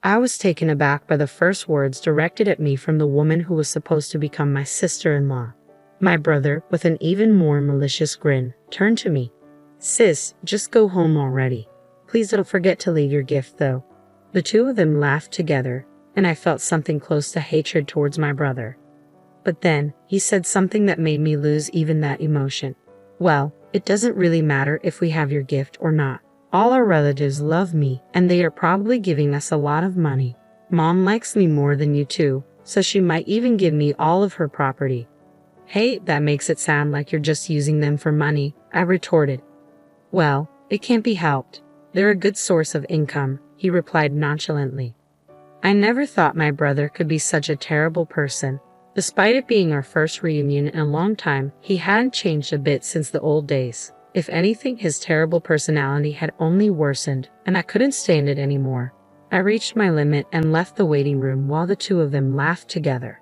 I was taken aback by the first words directed at me from the woman who was supposed to become my sister-in-law. My brother, with an even more malicious grin, turned to me. "Sis, just go home already. Please don't forget to leave your gift, though." The two of them laughed together, and I felt something close to hatred towards my brother. But then, he said something that made me lose even that emotion. "Well, it doesn't really matter if we have your gift or not. All our relatives love me, and they are probably giving us a lot of money. Mom likes me more than you two, so she might even give me all of her property." "Hey, that makes it sound like you're just using them for money," I retorted. "Well, it can't be helped. They're a good source of income," he replied nonchalantly. I never thought my brother could be such a terrible person. Despite it being our first reunion in a long time, he hadn't changed a bit since the old days. If anything, his terrible personality had only worsened, and I couldn't stand it anymore. I reached my limit and left the waiting room while the two of them laughed together.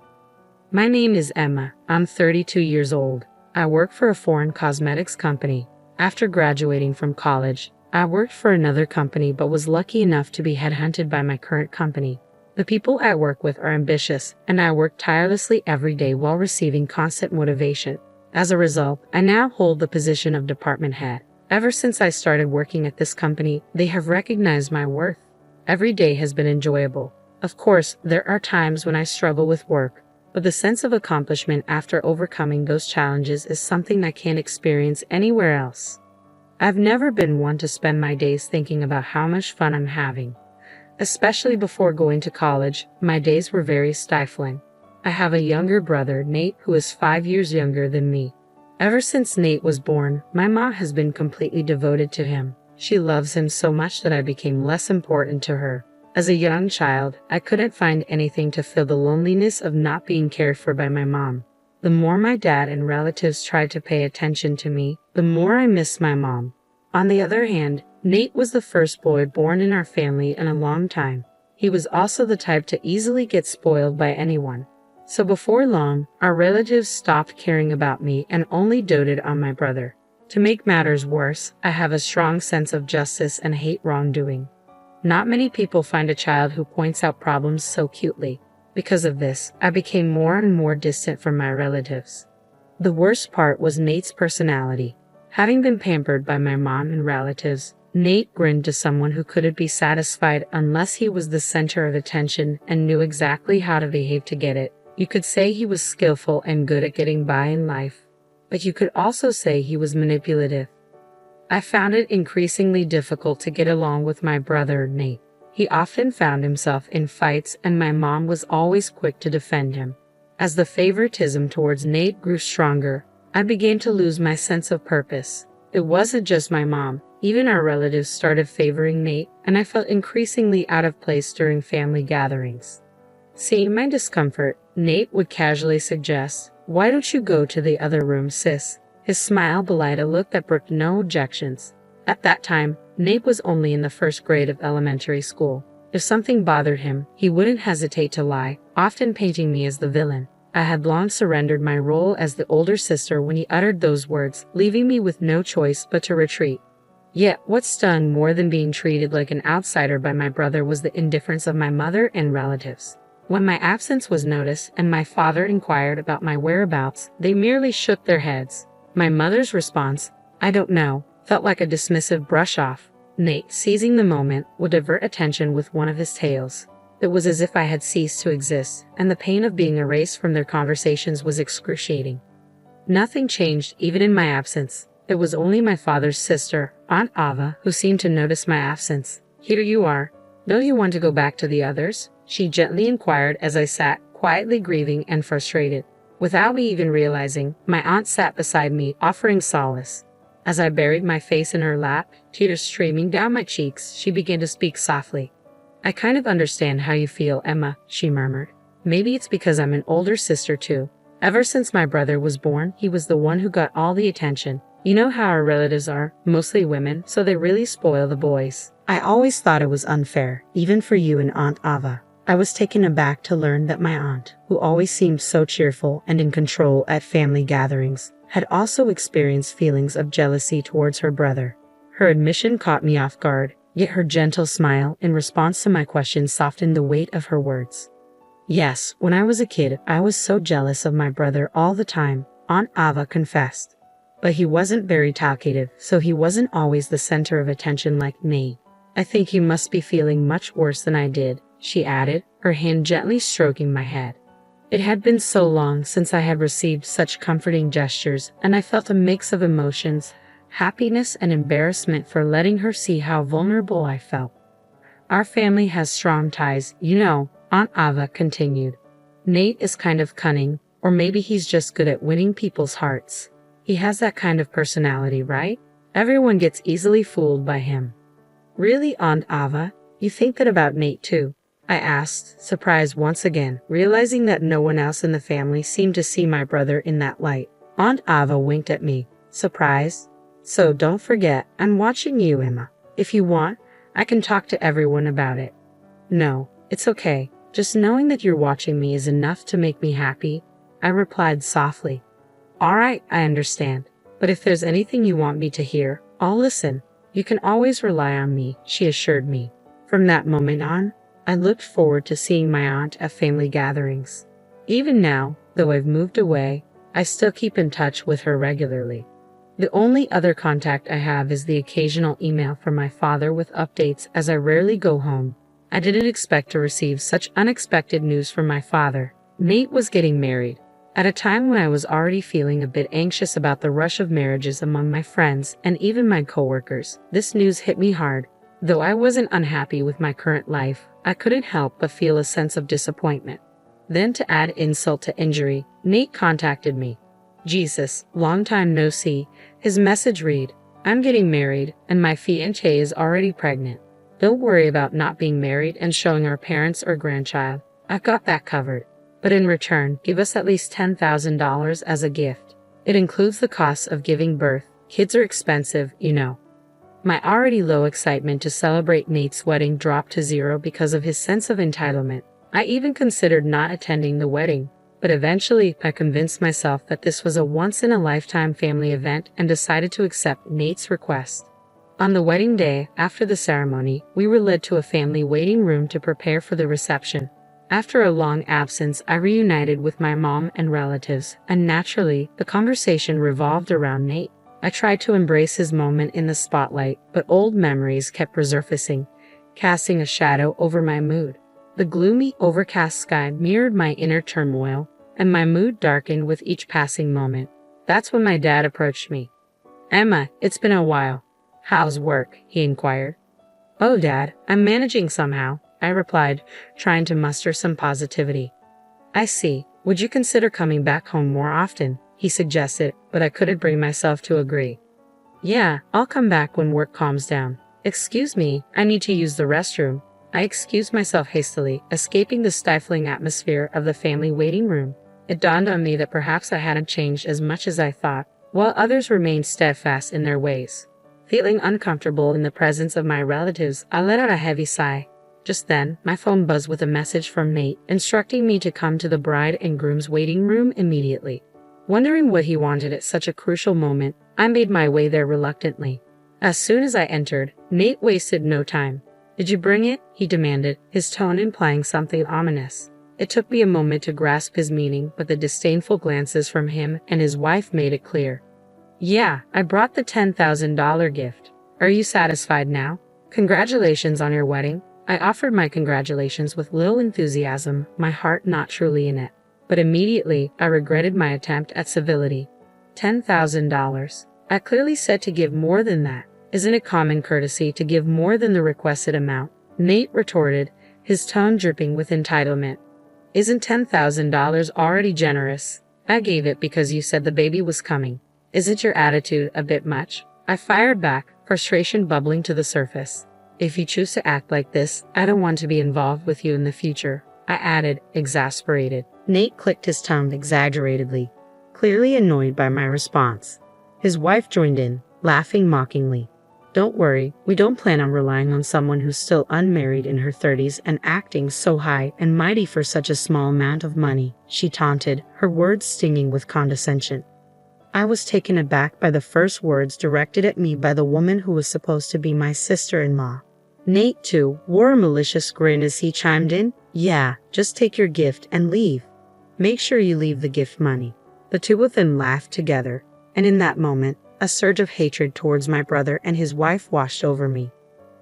"My name is Emma. I'm 32 years old. I work for a foreign cosmetics company. After graduating from college, I worked for another company but was lucky enough to be headhunted by my current company. The people I work with are ambitious, and I work tirelessly every day while receiving constant motivation. As a result, I now hold the position of department head. Ever since I started working at this company, they have recognized my worth. Every day has been enjoyable. Of course, there are times when I struggle with work, but the sense of accomplishment after overcoming those challenges is something I can't experience anywhere else. I've never been one to spend my days thinking about how much fun I'm having. Especially before going to college, my days were very stifling. I have a younger brother, Nate, who is 5 years younger than me. Ever since Nate was born, my mom has been completely devoted to him. She loves him so much that I became less important to her. As a young child, I couldn't find anything to fill the loneliness of not being cared for by my mom. The more my dad and relatives tried to pay attention to me, the more I missed my mom. On the other hand, Nate was the first boy born in our family in a long time. He was also the type to easily get spoiled by anyone. So before long, our relatives stopped caring about me and only doted on my brother. To make matters worse, I have a strong sense of justice and hate wrongdoing. Not many people find a child who points out problems so cutely. Because of this, I became more and more distant from my relatives. The worst part was Nate's personality. Having been pampered by my mom and relatives, Nate grinned to someone who couldn't be satisfied unless he was the center of attention and knew exactly how to behave to get it. You could say he was skillful and good at getting by in life, but you could also say he was manipulative. I found it increasingly difficult to get along with my brother, Nate. He often found himself in fights, and my mom was always quick to defend him. As the favoritism towards Nate grew stronger, I began to lose my sense of purpose. It wasn't just my mom. Even our relatives started favoring Nate, and I felt increasingly out of place during family gatherings. Seeing my discomfort, Nate would casually suggest, "Why don't you go to the other room, sis?" His smile belied a look that brooked no objections. At that time, Nate was only in the first grade of elementary school. If something bothered him, he wouldn't hesitate to lie, often painting me as the villain. I had long surrendered my role as the older sister when he uttered those words, leaving me with no choice but to retreat. Yet, what stung more than being treated like an outsider by my brother was the indifference of my mother and relatives. When my absence was noticed and my father inquired about my whereabouts, they merely shook their heads. My mother's response, "I don't know," felt like a dismissive brush-off. Nate, seizing the moment, would divert attention with one of his tales. It was as if I had ceased to exist, and the pain of being erased from their conversations was excruciating. Nothing changed even in my absence. It was only my father's sister, Aunt Ava, who seemed to notice my absence. "Here you are. Don't you want to go back to the others?" she gently inquired as I sat, quietly grieving and frustrated. Without me even realizing, my aunt sat beside me, offering solace. As I buried my face in her lap, tears streaming down my cheeks, she began to speak softly. "I kind of understand how you feel, Emma," she murmured. "Maybe it's because I'm an older sister too. Ever since my brother was born, he was the one who got all the attention. You know how our relatives are, mostly women, so they really spoil the boys. I always thought it was unfair, even for you and Aunt Ava." I was taken aback to learn that my aunt, who always seemed so cheerful and in control at family gatherings, had also experienced feelings of jealousy towards her brother. Her admission caught me off guard, Yet her gentle smile in response to my question softened the weight of her words. Yes, when I was a kid, I was so jealous of my brother all the time, Aunt Ava confessed. But he wasn't very talkative, so he wasn't always the center of attention like me. I think you must be feeling much worse than I did, she added, her hand gently stroking my head. It had been so long since I had received such comforting gestures, and I felt a mix of emotions, happiness and embarrassment for letting her see how vulnerable I felt. Our family has strong ties, you know, Aunt Ava continued. Nate is kind of cunning, or maybe he's just good at winning people's hearts. He has that kind of personality, right? Everyone gets easily fooled by him. Really, Aunt Ava? You think that about Nate too? I asked, surprised once again, realizing that no one else in the family seemed to see my brother in that light. Aunt Ava winked at me, surprised. So don't forget, I'm watching you, Emma. If you want, I can talk to everyone about it. No, it's okay. Just knowing that you're watching me is enough to make me happy, I replied softly. All right, I understand. But if there's anything you want me to hear, I'll listen. You can always rely on me, she assured me. From that moment on, I looked forward to seeing my aunt at family gatherings. Even now, though I've moved away, I still keep in touch with her regularly. The only other contact I have is the occasional email from my father with updates as I rarely go home. I didn't expect to receive such unexpected news from my father. Nate was getting married. At a time when I was already feeling a bit anxious about the rush of marriages among my friends and even my coworkers, this news hit me hard. Though I wasn't unhappy with my current life, I couldn't help but feel a sense of disappointment. Then to add insult to injury, Nate contacted me. Jesus, long time no see. His message read, I'm getting married and my fiancée is already pregnant. Don't worry about not being married and showing our parents or grandchild. I've got that covered. But in return, give us at least $10,000 as a gift. It includes the costs of giving birth. Kids are expensive, you know. My already low excitement to celebrate Nate's wedding dropped to zero because of his sense of entitlement. I even considered not attending the wedding, but eventually I convinced myself that this was a once-in-a-lifetime family event and decided to accept Nate's request. On the wedding day, after the ceremony, we were led to a family waiting room to prepare for the reception. After a long absence, I reunited with my mom and relatives, and naturally, the conversation revolved around Nate. I tried to embrace his moment in the spotlight, but old memories kept resurfacing, casting a shadow over my mood. The gloomy, overcast sky mirrored my inner turmoil, and my mood darkened with each passing moment. That's when my dad approached me. Emma, it's been a while. How's work? He inquired. Oh, Dad, I'm managing somehow, I replied, trying to muster some positivity. I see. Would you consider coming back home more often? He suggested, but I couldn't bring myself to agree. Yeah, I'll come back when work calms down. Excuse me, I need to use the restroom. I excused myself hastily, escaping the stifling atmosphere of the family waiting room. It dawned on me that perhaps I hadn't changed as much as I thought, while others remained steadfast in their ways. Feeling uncomfortable in the presence of my relatives, I let out a heavy sigh. Just then, my phone buzzed with a message from Nate, instructing me to come to the bride and groom's waiting room immediately. Wondering what he wanted at such a crucial moment, I made my way there reluctantly. As soon as I entered, Nate wasted no time. Did you bring it? He demanded, his tone implying something ominous. It took me a moment to grasp his meaning, but the disdainful glances from him and his wife made it clear. Yeah, I brought the $10,000 gift. Are you satisfied now? Congratulations on your wedding. I offered my congratulations with little enthusiasm, my heart not truly in it. But immediately, I regretted my attempt at civility. $10,000. I clearly said to give more than that. Isn't it common courtesy to give more than the requested amount? Nate retorted, his tone dripping with entitlement. Isn't $10,000 already generous? I gave it because you said the baby was coming. Isn't your attitude a bit much? I fired back, frustration bubbling to the surface. If you choose to act like this, I don't want to be involved with you in the future, I added, exasperated. Nate clicked his tongue exaggeratedly, clearly annoyed by my response. His wife joined in, laughing mockingly. Don't worry, we don't plan on relying on someone who's still unmarried in her 30s and acting so high and mighty for such a small amount of money, she taunted, her words stinging with condescension. I was taken aback by the first words directed at me by the woman who was supposed to be my sister-in-law. Nate, too, wore a malicious grin as he chimed in, "Yeah, just take your gift and leave. Make sure you leave the gift money." The two of them laughed together, and in that moment, a surge of hatred towards my brother and his wife washed over me.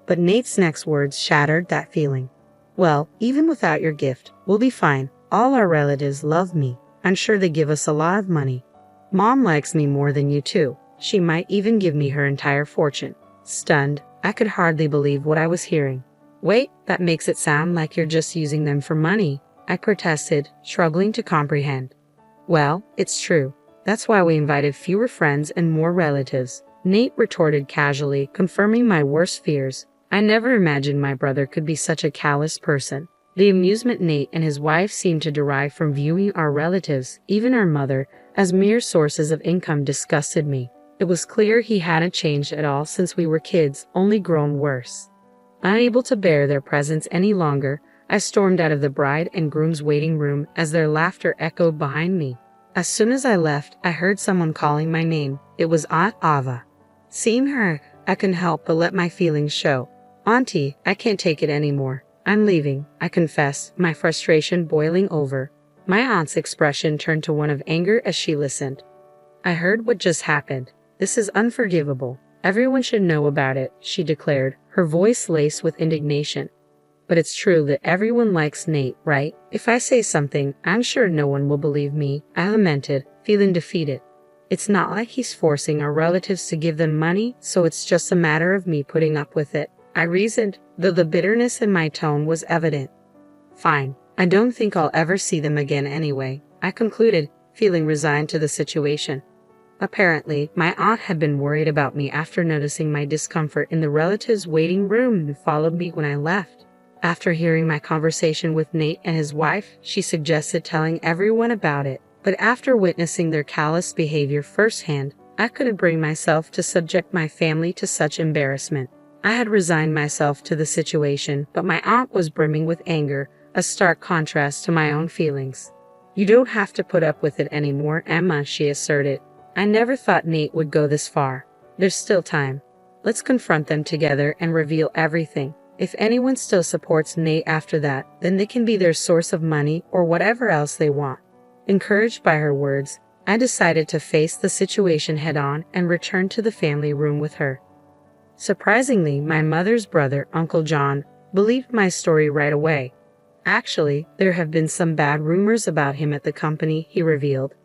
But Nate's next words shattered that feeling. "Well, even without your gift, we'll be fine. All our relatives love me. I'm sure they give us a lot of money. Mom likes me more than you too. She might even give me her entire fortune." Stunned, I could hardly believe what I was hearing. "Wait, that makes it sound like you're just using them for money," I protested, struggling to comprehend. "Well, it's true. That's why we invited fewer friends and more relatives," Nate retorted casually, confirming my worst fears. I never imagined my brother could be such a callous person. The amusement Nate and his wife seemed to derive from viewing our relatives, even our mother, as mere sources of income disgusted me. It was clear he hadn't changed at all since we were kids, only grown worse. Unable to bear their presence any longer, I stormed out of the bride and groom's waiting room as their laughter echoed behind me. As soon as I left, I heard someone calling my name. It was Aunt Ava. Seeing her, I couldn't help but let my feelings show. "Auntie, I can't take it anymore. I'm leaving," I confessed, my frustration boiling over. My aunt's expression turned to one of anger as she listened. "I heard what just happened. This is unforgivable. Everyone should know about it," she declared, her voice laced with indignation. "But it's true that everyone likes Nate, right? If I say something, I'm sure no one will believe me," I lamented, feeling defeated. "It's not like he's forcing our relatives to give them money, so it's just a matter of me putting up with it," I reasoned, though the bitterness in my tone was evident. "Fine. I don't think I'll ever see them again anyway," I concluded, feeling resigned to the situation. Apparently, my aunt had been worried about me after noticing my discomfort in the relatives' waiting room and followed me when I left. After hearing my conversation with Nate and his wife, she suggested telling everyone about it, but after witnessing their callous behavior firsthand, I couldn't bring myself to subject my family to such embarrassment. I had resigned myself to the situation, but my aunt was brimming with anger, a stark contrast to my own feelings. "You don't have to put up with it anymore, Emma," she asserted. "I never thought Nate would go this far. There's still time. Let's confront them together and reveal everything. If anyone still supports Nate after that, then they can be their source of money or whatever else they want." Encouraged by her words, I decided to face the situation head-on and return to the family room with her. Surprisingly, my mother's brother, Uncle John, believed my story right away. "Actually, there have been some bad rumors about him at the company," he revealed.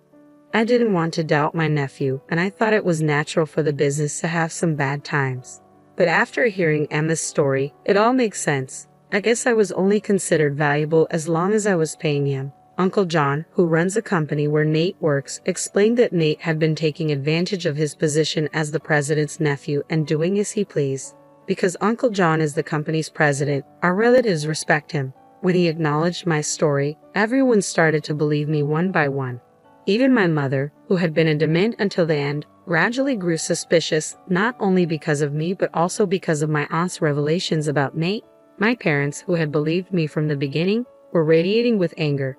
I didn't want to doubt my nephew, and I thought it was natural for the business to have some bad times. But after hearing Emma's story, it all makes sense. I guess I was only considered valuable as long as I was paying him. Uncle John, who runs a company where Nate works, explained that Nate had been taking advantage of his position as the president's nephew and doing as he pleased. Because Uncle John is the company's president, our relatives respect him. When he acknowledged my story, everyone started to believe me one by one. Even my mother, who had been adamant until the end, gradually grew suspicious, not only because of me but also because of my aunt's revelations about Nate. My parents, who had believed me from the beginning, were radiating with anger.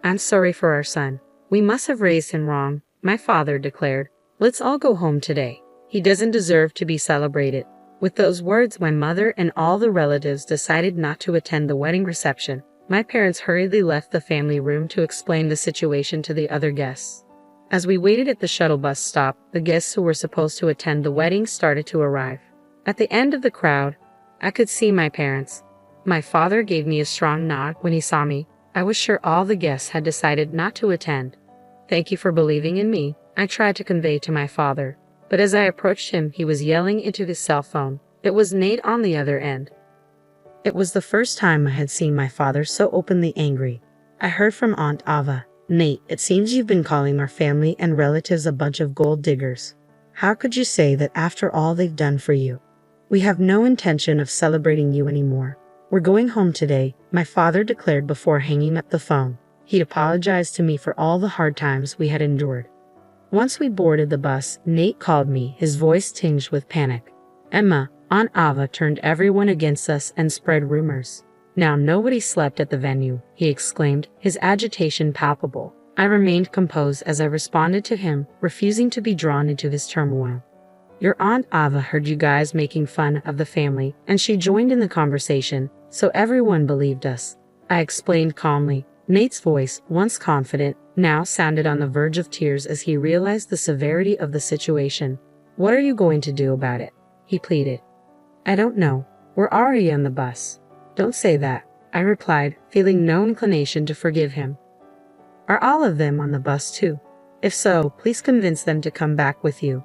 "I'm sorry for our son. We must have raised him wrong," my father declared. "Let's all go home today. He doesn't deserve to be celebrated." With those words, my mother and all the relatives decided not to attend the wedding reception. My parents hurriedly left the family room to explain the situation to the other guests. As we waited at the shuttle bus stop, the guests who were supposed to attend the wedding started to arrive. At the end of the crowd, I could see my parents. My father gave me a strong nod when he saw me. I was sure all the guests had decided not to attend. "Thank you for believing in me," I tried to convey to my father. But as I approached him, he was yelling into his cell phone. It was Nate on the other end. It was the first time I had seen my father so openly angry. I heard from Aunt Ava, "Nate, it seems you've been calling our family and relatives a bunch of gold diggers. How could you say that after all they've done for you? We have no intention of celebrating you anymore. We're going home today," my father declared before hanging up the phone. He'd apologized to me for all the hard times we had endured. Once we boarded the bus, Nate called me, his voice tinged with panic. "Emma, Aunt Ava turned everyone against us and spread rumors. Now nobody slept at the venue," he exclaimed, his agitation palpable. I remained composed as I responded to him, refusing to be drawn into his turmoil. Your Aunt Ava heard you guys making fun of the family, and she joined in the conversation, so everyone believed us. I explained calmly. Nate's voice, once confident, now sounded on the verge of tears as he realized the severity of the situation. What are you going to do about it? He pleaded. I don't know. We're already on the bus. Don't say that, I replied, feeling no inclination to forgive him. Are all of them on the bus too? If so, please convince them to come back with you.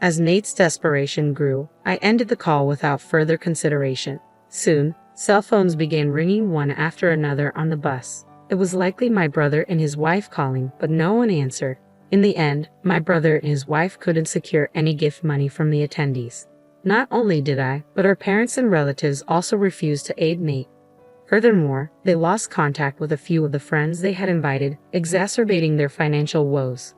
As Nate's desperation grew, I ended the call without further consideration. Soon, cell phones began ringing one after another on the bus. It was likely my brother and his wife calling, but no one answered. In the end, my brother and his wife couldn't secure any gift money from the attendees. Not only did I, but our parents and relatives also refused to aid Nate. Furthermore, they lost contact with a few of the friends they had invited, exacerbating their financial woes.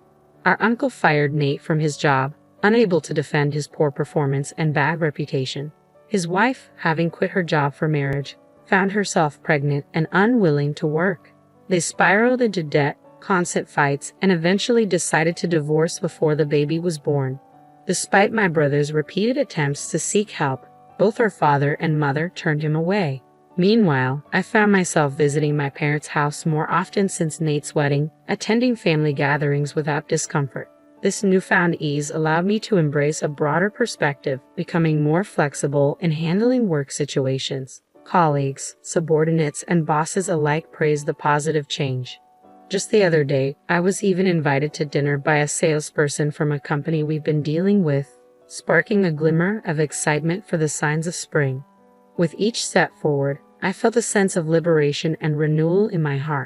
Our uncle fired Nate from his job, unable to defend his poor performance and bad reputation. His wife, having quit her job for marriage, found herself pregnant and unwilling to work. They spiraled into debt, constant fights, and eventually decided to divorce before the baby was born. Despite my brother's repeated attempts to seek help, both our father and mother turned him away. Meanwhile, I found myself visiting my parents' house more often since Nate's wedding, attending family gatherings without discomfort. This newfound ease allowed me to embrace a broader perspective, becoming more flexible in handling work situations. Colleagues, subordinates, and bosses alike praised the positive change. Just the other day, I was even invited to dinner by a salesperson from a company we've been dealing with, sparking a glimmer of excitement for the signs of spring. With each step forward, I felt a sense of liberation and renewal in my heart.